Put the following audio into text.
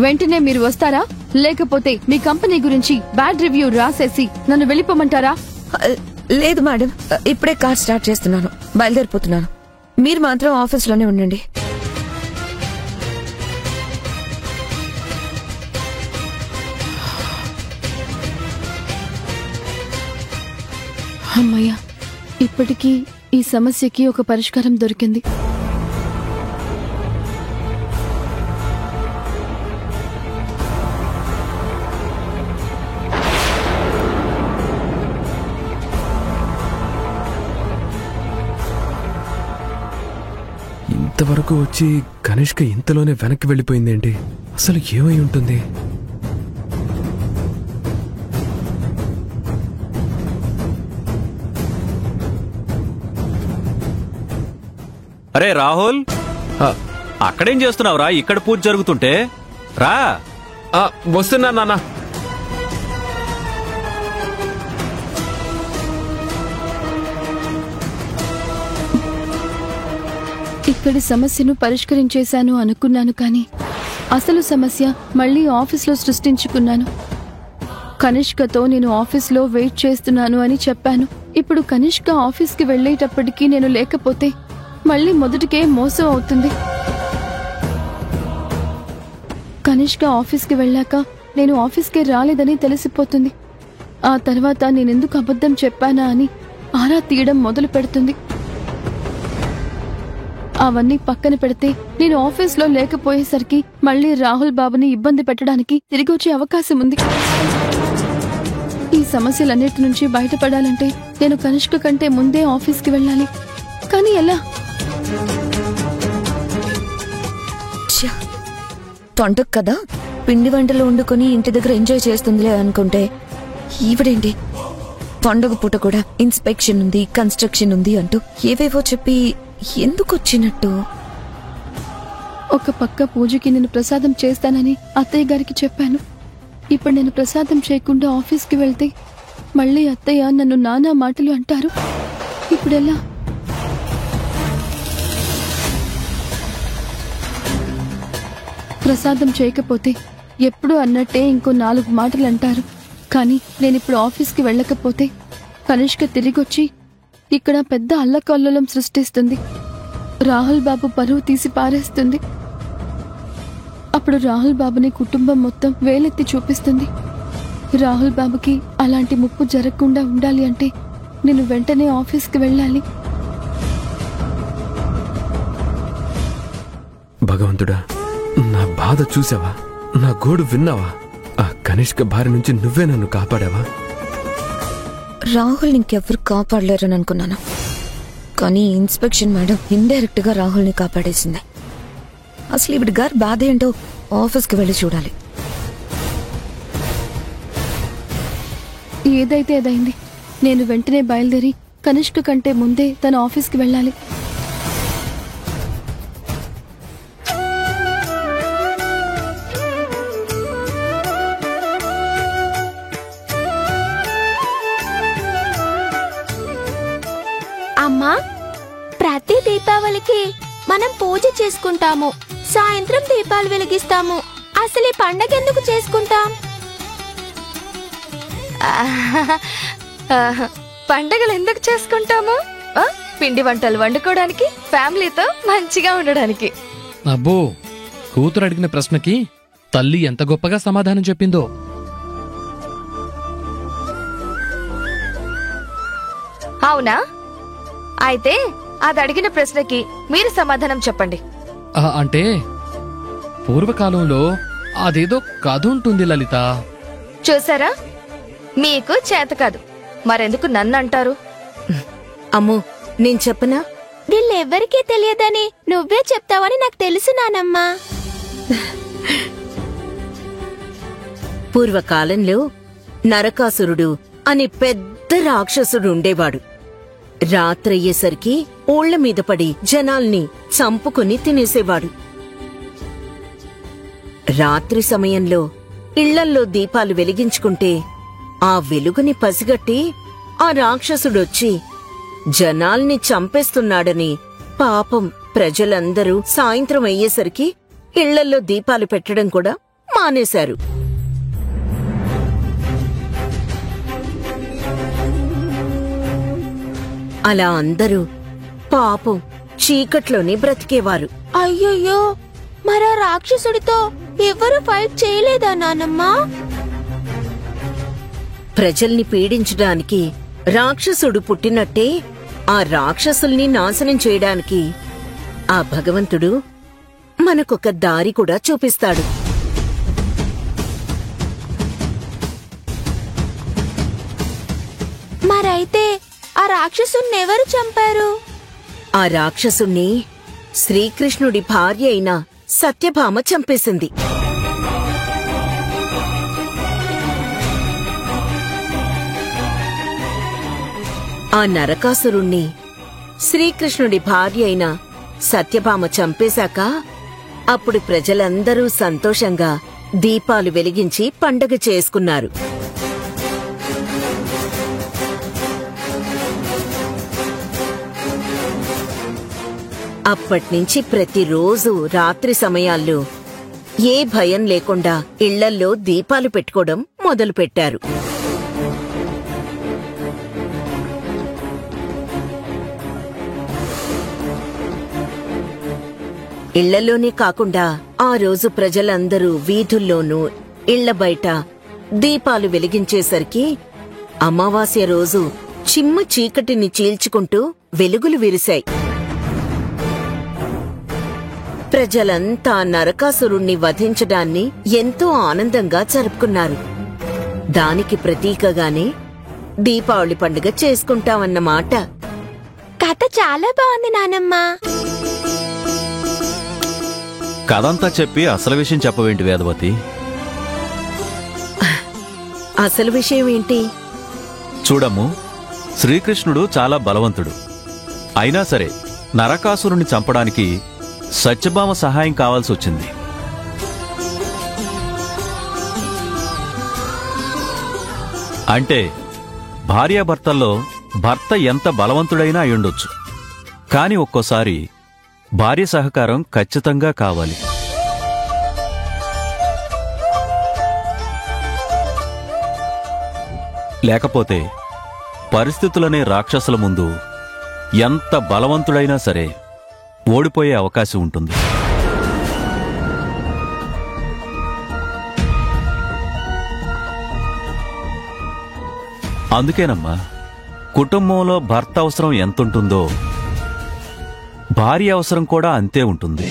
వెంటనే మీరు వస్తారా, లేకపోతే మీ కంపెనీ గురించి బ్యాడ్ రివ్యూ రాసేసి నన్ను వెళ్ళిపోమంటారా? లేదు మేడం, ఇప్పుడే కార్ స్టార్ట్ చేస్తున్నాను, బయలుదేరిపోతున్నాను. మీరు మాత్రం ఆఫీస్లోనే ఉండండి. అమ్మయ్యా, ఇప్పటికీ ఈ సమస్యకి ఒక పరిష్కారం దొరికింది. ఇంతవరకు వచ్చి కనిష్క ఇంతలోనే వెనక్కి వెళ్ళిపోయిందేంటి? అసలు ఏమై ఉంటుంది? అరే రాహుల్, అక్కడేం చేస్తున్నావురా? ఇక్కడ పూజ జరుగుతుంటే రా. వస్తున్నా నాన్న. ఇక్కడి సమస్యను పరిష్కరించేశాను అనుకున్నాను, కానీ అసలు సమస్య మళ్ళీ ఆఫీస్లో సృష్టించుకున్నాను. కనిష్కతో నేను ఆఫీస్లో వెయిట్ చేస్తున్నాను అని చెప్పాను. ఇప్పుడు కనిష్క ఆఫీస్కి వెళ్లేటప్పటికీ నేను లేకపోతే మళ్ళీ మొదటికే మోసం అవుతుంది. కనిష్క ఆఫీస్కి వెళ్ళాక నేను ఆఫీస్కే రాలేదని తెలిసిపోతుంది. ఆ తర్వాత నేనెందుకు అబద్ధం చెప్పానా అని ఆరా తీయడం మొదలు పెడుతుంది. అవన్నీ పక్కన పెడితే నేను ఆఫీస్లో లేకపోయేసరికి మళ్ళీ రాహుల్ బాబుని ఇబ్బంది పెట్టడానికి తిరిగి వచ్చే అవకాశం ఉంది. ఈ సమస్యలన్నిటి నుంచి బయటపడాలంటే నేను కనిష్క కంటే ముందే ఆఫీస్కి వెళ్ళాలి. కానీ ఎలా? తొంటకు కదా, పిండి వంటలు వండుకొని ఇంటి దగ్గర ఎంజాయ్ చేస్తుందిలే అనుకుంటే, ఈవిడేంటి పండుగ పూట కూడా ఇన్స్పెక్షన్ ఉంది, కన్స్ట్రక్షన్ ఉంది అంటూ ఏవేవో చెప్పి ఎందుకు వచ్చినట్టు? ఒక పక్క పూజకి నేను ప్రసాదం చేస్తానని అత్తయ్య గారికి చెప్పాను. ఇప్పుడు నేను ప్రసాదం చేయకుండా ఆఫీస్కి వెళ్తే మళ్ళీ అత్తయ్య నన్ను నానా మాటలు అంటారు. ఇప్పుడెలా? ప్రసాదం చేయకపోతే ఎప్పుడు అన్నట్టే ఇంకో 4 మాటలు అంటారు. కానీ నేనిప్పుడు ఆఫీస్కి వెళ్ళకపోతే కనిష్క తిరిగొచ్చి ఇక్కడ పెద్ద అల్లకల్లోలం సృష్టిస్తుంది. రాహుల్ బాబు పరువు తీసి పారేస్తుంది. అప్పుడు రాహుల్ బాబుని కుటుంబం మొత్తం వేలెత్తి చూపిస్తుంది. రాహుల్ బాబుకి అలాంటి ముప్పు జరగకుండా ఉండాలి అంటే నేను వెంటనే ఆఫీస్కి వెళ్ళాలి. భగవంతుడా, నా బాధ చూసావా? నా గోడు విన్నావా? ఆ కనిష్క భార్య నుంచి నువ్వే నన్ను కాపాడావా? రాహుల్ ఇంకెవ్వరు కాపాడలేరని అనుకున్నాను, కానీ ఇన్స్పెక్షన్ మేడం ఇండైరెక్ట్ గా రాహుల్ని కాపాడేసింది. అసలు ఇవిడి గారు బాధ ఏంటో ఆఫీస్కి వెళ్ళి చూడాలి. ఏదైతే అదైంది. నేను వెంటనే బయలుదేరి కనిష్క కంటే ముందే తన ఆఫీస్కి వెళ్ళాలి. అమ్మా, ప్రతి దీపావళికి మనం పూజ చేసుకుంటాము, సాయంత్రం దీపాలు వెలిగిస్తాము. అసలు ఈ పండగ ఎందుకు చేసుకుంటాం? పండగలు ఎందుకు చేసుకుంటాము? పిండి వంటలు వండుకోవడానికి, ఫ్యామిలీతో మంచిగా ఉండడానికి. అబ్బో, కూతురు అడిగిన ప్రశ్నకి తల్లి ఎంత గొప్పగా సమాధానం చెప్పిందో. అవునా? అయితే అది అడిగిన ప్రశ్నకి మీరు సమాధానం చెప్పండి. అంటే పూర్వకాలంలో అదేదో కథ ఉంటుంది లలిత. చూసారా, మీకు చేత కాదు, మరెందుకు నన్ను అంటారు? అమ్మో, నేను చెప్పనా? వీళ్ళెవ్వరికీ తెలియదని నువ్వే చెప్తావని నాకు తెలుసు నానమ్మా. పూర్వకాలంలో నరకాసురుడు అనే పెద్ద రాక్షసుడు ఉండేవాడు. రాత్రయ్యేసరికి ఊళ్ల మీద పడి జనాల్ని చంపుకుని తినేసేవాడు. రాత్రి సమయంలో ఇళ్లల్లో దీపాలు వెలిగించుకుంటే ఆ వెలుగుని పసిగట్టి ఆ రాక్షసుడొచ్చి జనాల్ని చంపేస్తున్నాడని పాపం ప్రజలందరూ సాయంత్రం అయ్యేసరికి ఇళ్లల్లో దీపాలు పెట్టడం కూడా మానేశారు. అలా అందరూ పాపం చీకట్లోనే బ్రతికేవారు. అయ్యయ్యో, మరా రాక్షసుడితో ఎవరు ఫైట్ చేయలేదా నానమ్మా? ప్రజల్ని పీడించడానికి రాక్షసుడు పుట్టినట్టే ఆ రాక్షసుల్ని నాశనం చేయడానికి ఆ భగవంతుడు మనకొక దారి కూడా చూపిస్తాడు. మరైతే ఆ రాక్షసుణ్ణి ఎవరు చంపారు? ఆ రాక్షసుణ్ణి శ్రీకృష్ణుడి భార్య అయిన సత్యభామ చంపేసింది. ఆ నరకాసురుణ్ణి శ్రీకృష్ణుడి భార్య అయిన సత్యభామ చంపేశాక అప్పుడు ప్రజలందరూ సంతోషంగా దీపాలు వెలిగించి పండగ చేసుకున్నారు. అప్పట్నుంచి ప్రతిరోజు రాత్రి సమయాల్లో ఏ భయం లేకుండా ఇళ్లల్లో దీపాలు పెట్టుకోవడం మొదలుపెట్టారు. ఇళ్లలోనే కాకుండా ఆ రోజు ప్రజలందరూ వీధుల్లోనూ ఇళ్ల బయట దీపాలు వెలిగించేసరికి అమావాస్య రోజు చిమ్మ చీకటిని చీల్చుకుంటూ వెలుగులు విరిశాయి. ప్రజలంతా నరకాసురుణ్ణి వధించడాన్ని ఎంతో ఆనందంగా జరుపుకున్నారు. దానికి ప్రతీకగానే దీపావళి పండుగ చేసుకుంటామన్నమాట. కథ చాలా బాగుంది నానమ్మా. కథంతా చెప్పి అసలు విషయం చెప్పవేంటి వేదవతి? అసలు విషయం ఏంటి? చూడమ్ము, శ్రీకృష్ణుడు చాలా బలవంతుడు. అయినా సరే నరకాసురుణ్ణి చంపడానికి సత్యభామ సహాయం కావాల్సి వచ్చింది. అంటే భార్యాభర్తల్లో భర్త ఎంత బలవంతుడైనా అయ్యుండొచ్చు, కాని ఒక్కోసారి భార్య సహకారం ఖచ్చితంగా కావాలి. లేకపోతే పరిస్థితులనే రాక్షసుల ముందు ఎంత బలవంతుడైనా సరే ఓడిపోయే అవకాశం ఉంటుంది. అందుకేనమ్మా, కుటుంబంలో భర్త అవసరం ఎంతుంటుందో భార్య అవసరం కూడా అంతే ఉంటుంది.